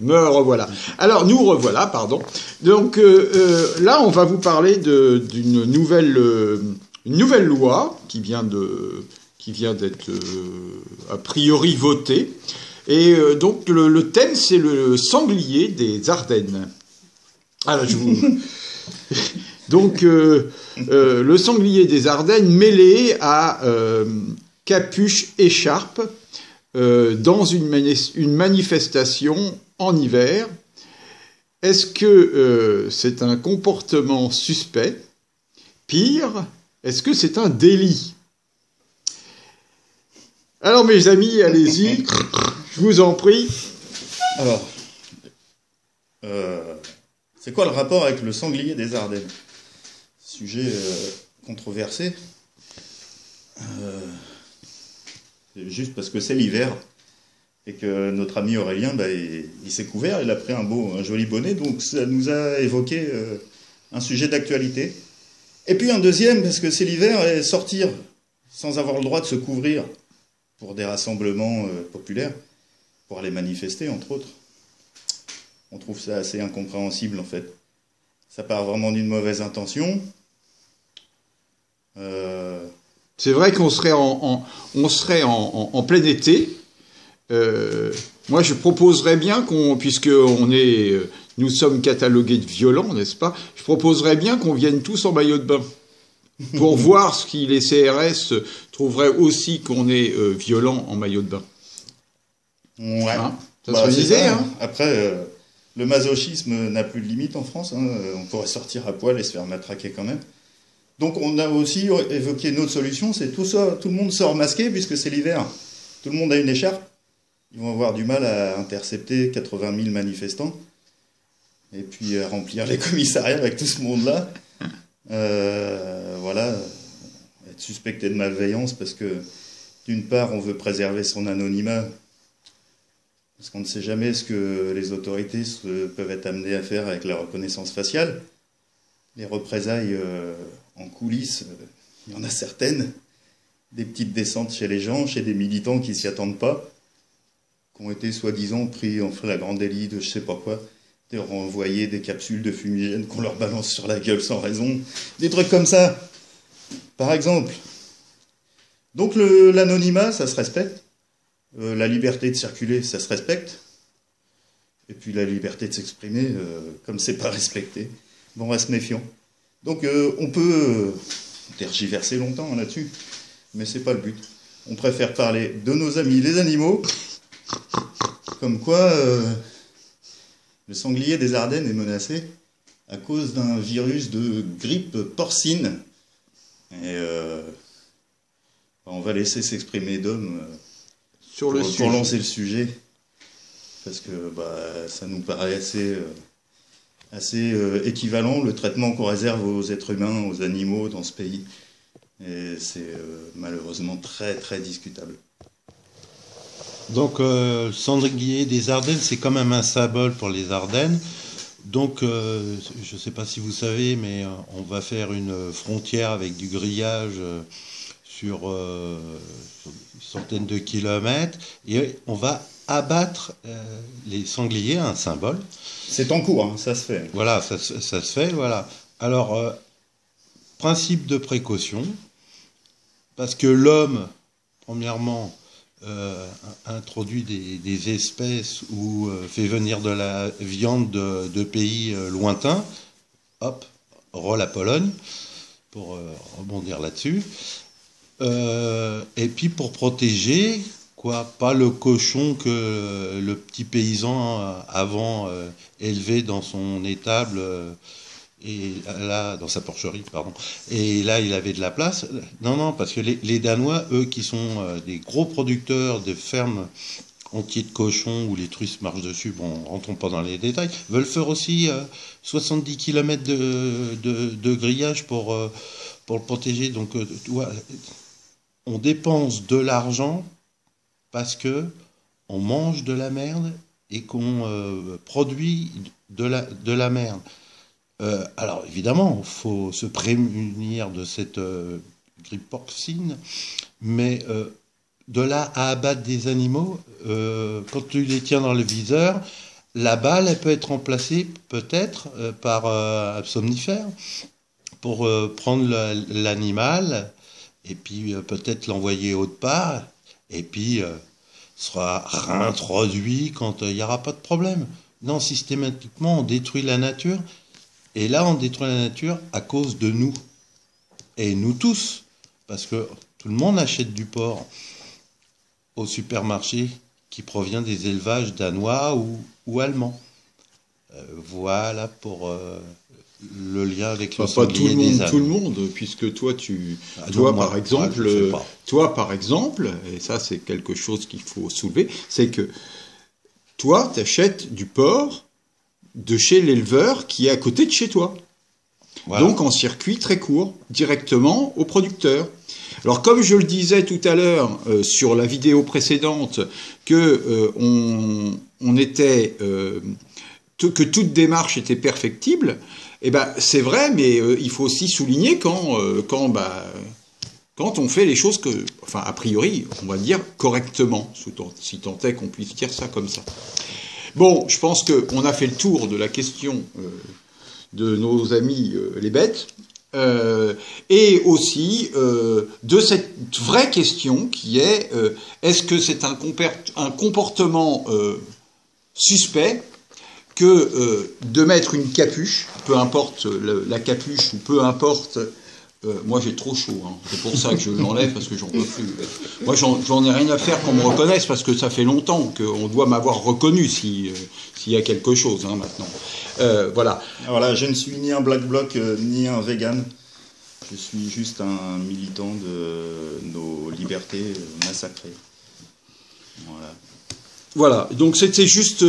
Me revoilà. Alors, nous revoilà, pardon. Donc, là, on va vous parler d'une nouvelle loi qui vient d'être a priori votée. Et donc, le thème, c'est le sanglier des Ardennes. Alors, donc, le sanglier des Ardennes mêlé à capuche écharpe dans une manifestation en hiver. Est-ce que c'est un comportement suspect? Pire, est-ce que c'est un délit? Alors, mes amis, allez-y, je vous en prie. Alors, c'est quoi le rapport avec le sanglier des Ardennes? Sujet controversé. Juste parce que c'est l'hiver et que notre ami Aurélien, il s'est couvert, il a pris un joli bonnet, donc ça nous a évoqué un sujet d'actualité. Et puis un deuxième, parce que c'est l'hiver, et sortir sans avoir le droit de se couvrir pour des rassemblements populaires, pour aller manifester, entre autres. On trouve ça assez incompréhensible, en fait. Ça part vraiment d'une mauvaise intention. C'est vrai qu'on serait en plein été. Moi, je proposerais bien puisque nous sommes catalogués de violents, n'est-ce pas? Je proposerais bien qu'on vienne tous en maillot de bain pour voir ce qui les CRS trouveraient aussi qu'on est violent en maillot de bain. Ouais. Hein, ça serait une idée, hein. Après, le masochisme n'a plus de limite en France. Hein. On pourrait sortir à poil et se faire matraquer quand même. Donc on a aussi évoqué une autre solution, c'est tout le monde sort masqué puisque c'est l'hiver. Tout le monde a une écharpe. Ils vont avoir du mal à intercepter 80 000 manifestants et puis à remplir les commissariats avec tout ce monde-là. Voilà, être suspecté de malveillance parce que d'une part on veut préserver son anonymat parce qu'on ne sait jamais ce que les autorités peuvent être amenées à faire avec la reconnaissance faciale. Les représailles en coulisses, il y en a certaines, des petites descentes chez les gens, chez des militants qui ne s'y attendent pas, qui ont été soi-disant pris en flagrant délit de je sais pas quoi, des renvoyés des capsules de fumigène qu'on leur balance sur la gueule sans raison, des trucs comme ça, par exemple. Donc l'anonymat, ça se respecte, la liberté de circuler, ça se respecte, et puis la liberté de s'exprimer, comme c'est pas respecté, bon, on reste méfiant. Donc on peut tergiverser longtemps là-dessus, mais c'est pas le but. On préfère parler de nos amis les animaux, comme quoi le sanglier des Ardennes est menacé à cause d'un virus de grippe porcine. Et on va laisser s'exprimer Dom pour lancer le sujet, parce que ça nous paraît assez équivalent, le traitement qu'on réserve aux êtres humains, aux animaux dans ce pays. Et c'est malheureusement très très discutable. Donc, le sanglier des Ardennes, c'est quand même un symbole pour les Ardennes. Donc, je ne sais pas si vous savez, mais on va faire une frontière avec du grillage sur une centaine de kilomètres, et on va abattre les sangliers, un symbole. C'est en cours, hein, ça se fait. Voilà, ça se fait, voilà. Alors, principe de précaution, parce que l'homme, premièrement, introduit des espèces ou fait venir de la viande de pays lointains, hop, la Pologne, pour rebondir là-dessus. Et puis pour protéger, pas le cochon que le petit paysan avant élevé dans son étable et là dans sa porcherie, pardon. Et là il avait de la place. Non, parce que les Danois, eux, qui sont des gros producteurs de fermes entiers de cochons où les truies marchent dessus, bon, rentrons pas dans les détails, veulent faire aussi 70 km de grillage pour le protéger. Donc on dépense de l'argent parce que on mange de la merde et qu'on produit de la merde. Alors évidemment, il faut se prémunir de cette grippe porcine, mais de là à abattre des animaux, quand tu les tiens dans le viseur, la balle, elle peut être remplacée peut-être par un somnifère pour prendre l'animal et puis peut-être l'envoyer autre part et puis sera réintroduit quand il n'y aura pas de problème. Non, systématiquement, on détruit la nature. Et là, on détruit la nature à cause de nous. Et nous tous. Parce que tout le monde achète du porc au supermarché qui provient des élevages danois ou allemands. Voilà pour le lien avec le sanglier des ânes. Tout le monde, puisque toi, par exemple, et ça c'est quelque chose qu'il faut soulever, c'est que toi, tu achètes du porc de chez l'éleveur qui est à côté de chez toi. Voilà. Donc en circuit très court, directement au producteur. Alors comme je le disais tout à l'heure sur la vidéo précédente, que que toute démarche était perfectible, eh ben c'est vrai, mais il faut aussi souligner quand on fait les choses a priori, on va dire correctement, si tant est qu'on puisse dire ça comme ça. Bon, je pense qu'on a fait le tour de la question de nos amis les bêtes, et aussi de cette vraie question qui est est-ce que c'est un comportement suspect que de mettre une capuche, peu importe la capuche ou peu importe... moi j'ai trop chaud, hein. C'est pour ça que je l'enlève parce que j'en peux plus. Moi j'en ai rien à faire qu'on me reconnaisse parce que ça fait longtemps qu'on doit m'avoir reconnu s'il y a quelque chose hein, maintenant. Voilà. Alors là, je ne suis ni un black bloc ni un vegan. Je suis juste un militant de nos libertés massacrées. Voilà. Voilà. Donc c'était juste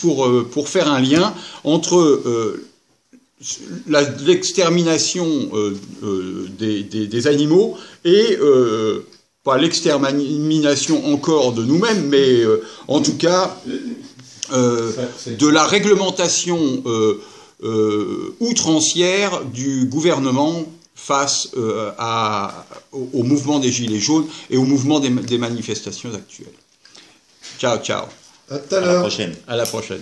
pour faire un lien entre l'extermination des animaux et pas l'extermination encore de nous-mêmes, mais en tout cas de la réglementation outrancière du gouvernement face au mouvement des Gilets jaunes et au mouvement des manifestations actuelles. Ciao, ciao. À la prochaine. À la prochaine.